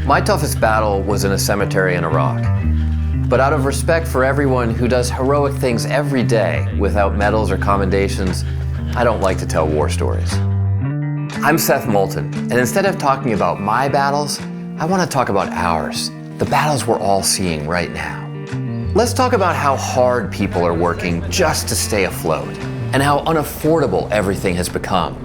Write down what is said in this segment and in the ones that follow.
My toughest battle was in a cemetery in Iraq. But out of respect for everyone who does heroic things every day without medals or commendations, I don't like to tell war stories. I'm Seth Moulton, and instead of talking about my battles, I want to talk about ours, the battles we're all seeing right now. Let's talk about how hard people are working just to stay afloat, and how unaffordable everything has become.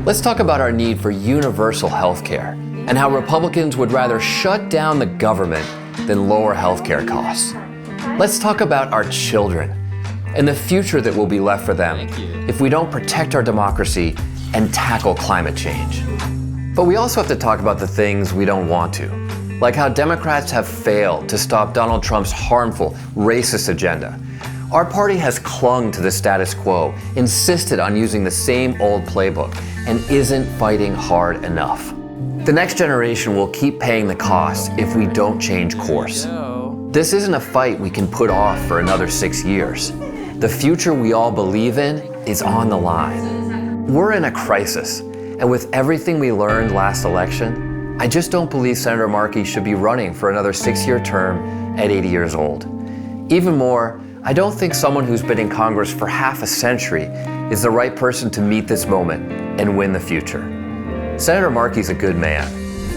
Let's talk about our need for universal health care, and how Republicans would rather shut down the government than lower healthcare costs. Let's talk about our children and the future that will be left for them if we don't protect our democracy and tackle climate change. But we also have to talk about the things we don't want to, like how Democrats have failed to stop Donald Trump's harmful, racist agenda. Our party has clung to the status quo, insisted on using the same old playbook, and isn't fighting hard enough. The next generation will keep paying the cost if we don't change course. This isn't a fight we can put off for another 6 years. The future we all believe in is on the line. We're in a crisis, and with everything we learned last election, I just don't believe Senator Markey should be running for another 6-year term at 80 years old. Even more, I don't think someone who's been in Congress for half a century is the right person to meet this moment and win the future. Senator Markey's a good man,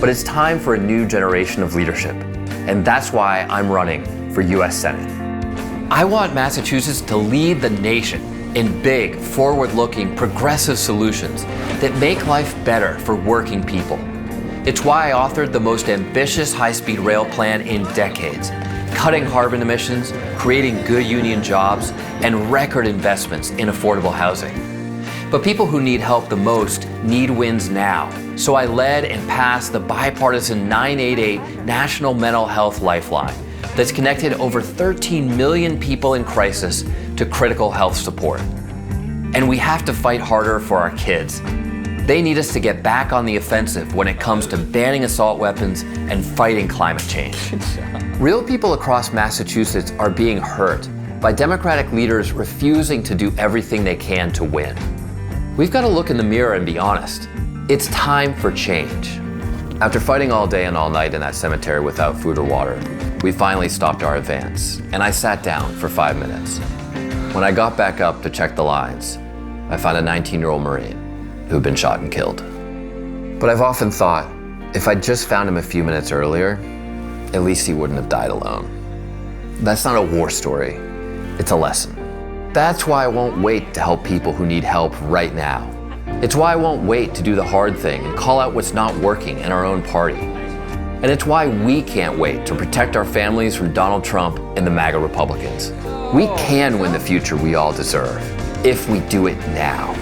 but it's time for a new generation of leadership, and that's why I'm running for U.S. Senate. I want Massachusetts to lead the nation in big, forward-looking, progressive solutions that make life better for working people. It's why I authored the most ambitious high-speed rail plan in decades, cutting carbon emissions, creating good union jobs, and record investments in affordable housing. But people who need help the most need wins now. So I led and passed the bipartisan 988 National Mental Health Lifeline that's connected over 13 million people in crisis to critical health support. And we have to fight harder for our kids. They need us to get back on the offensive when it comes to banning assault weapons and fighting climate change. Real people across Massachusetts are being hurt by Democratic leaders refusing to do everything they can to win. We've got to look in the mirror and be honest. It's time for change. After fighting all day and all night in that cemetery without food or water, we finally stopped our advance, and I sat down for 5 minutes. When I got back up to check the lines, I found a 19-year-old Marine who'd been shot and killed. But I've often thought, if I'd just found him a few minutes earlier, at least he wouldn't have died alone. That's not a war story, it's a lesson. That's why I won't wait to help people who need help right now. It's why I won't wait to do the hard thing and call out what's not working in our own party. And it's why we can't wait to protect our families from Donald Trump and the MAGA Republicans. We can win the future we all deserve if we do it now.